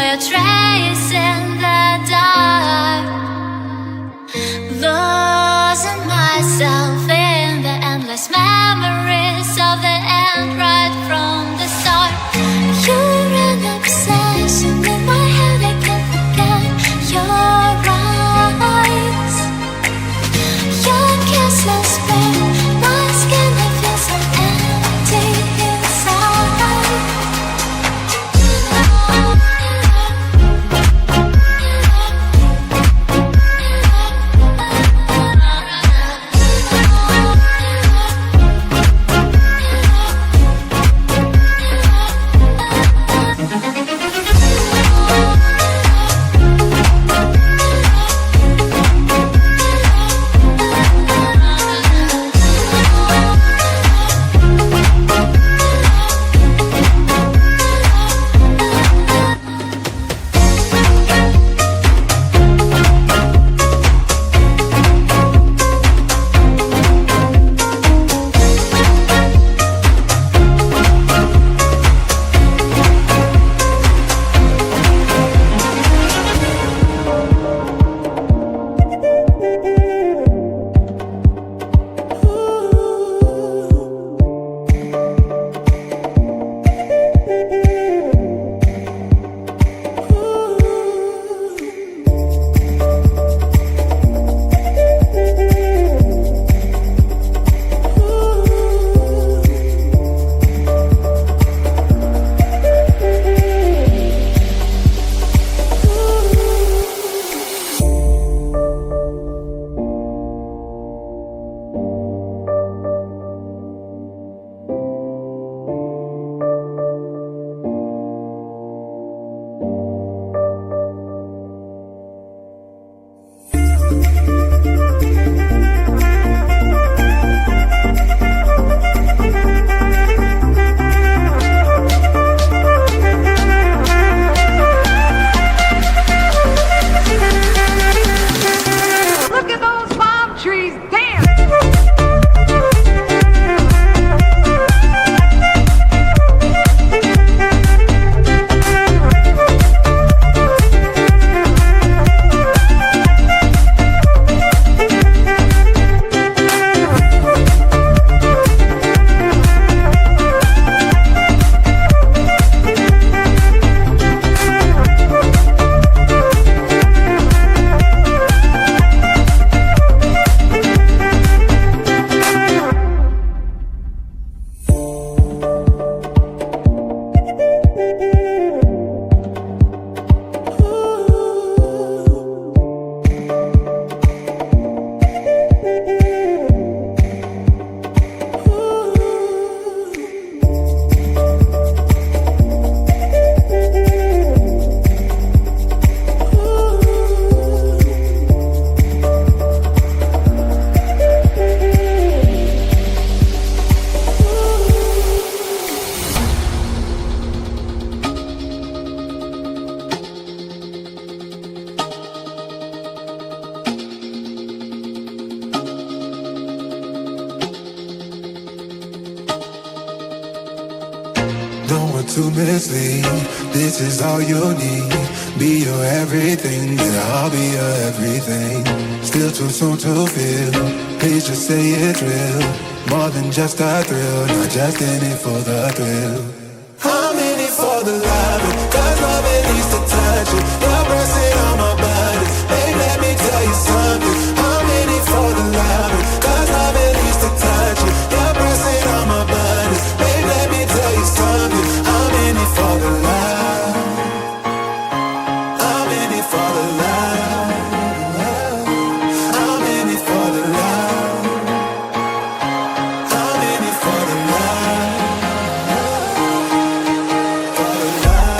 a trace in the dark, losing myself in the endless memories of the end right from the start. You're an obsession in my head, I can't forget your eyes. Your kisses burn my skin, I feel so empty inside. To mislead, this is all you need. Be your everything, yeah, I'll be your everything. Still too soon to feel, please just say it's real. More than just a thrill, not just in it for the thrill. I'm in it for the love, cause love it needs to touch it. You're pressing on my body, babe, let me tell you something. I'm in it for the love, cause love it needs to touch it. You're pressing on my body, babe, let me tell you something. I'm in it for the love. I'm in it for the love. I'm in it for the love. I'm in it for the love. For the love.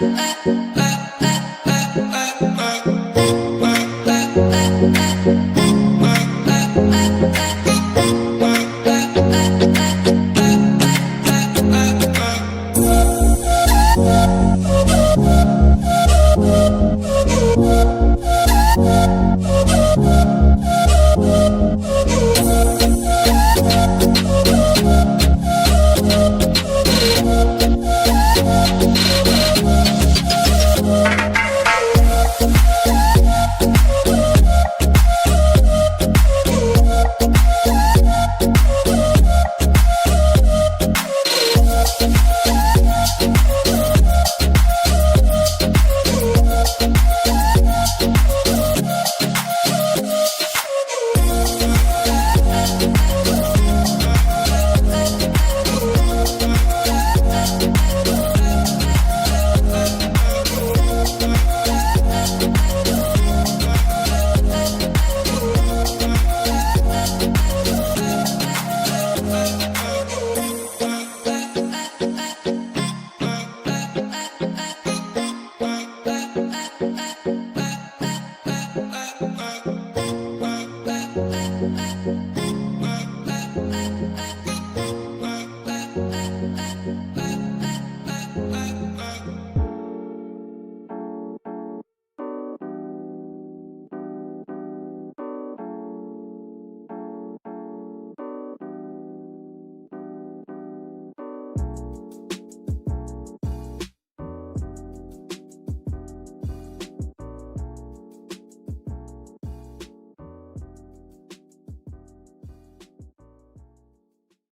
uh, uh.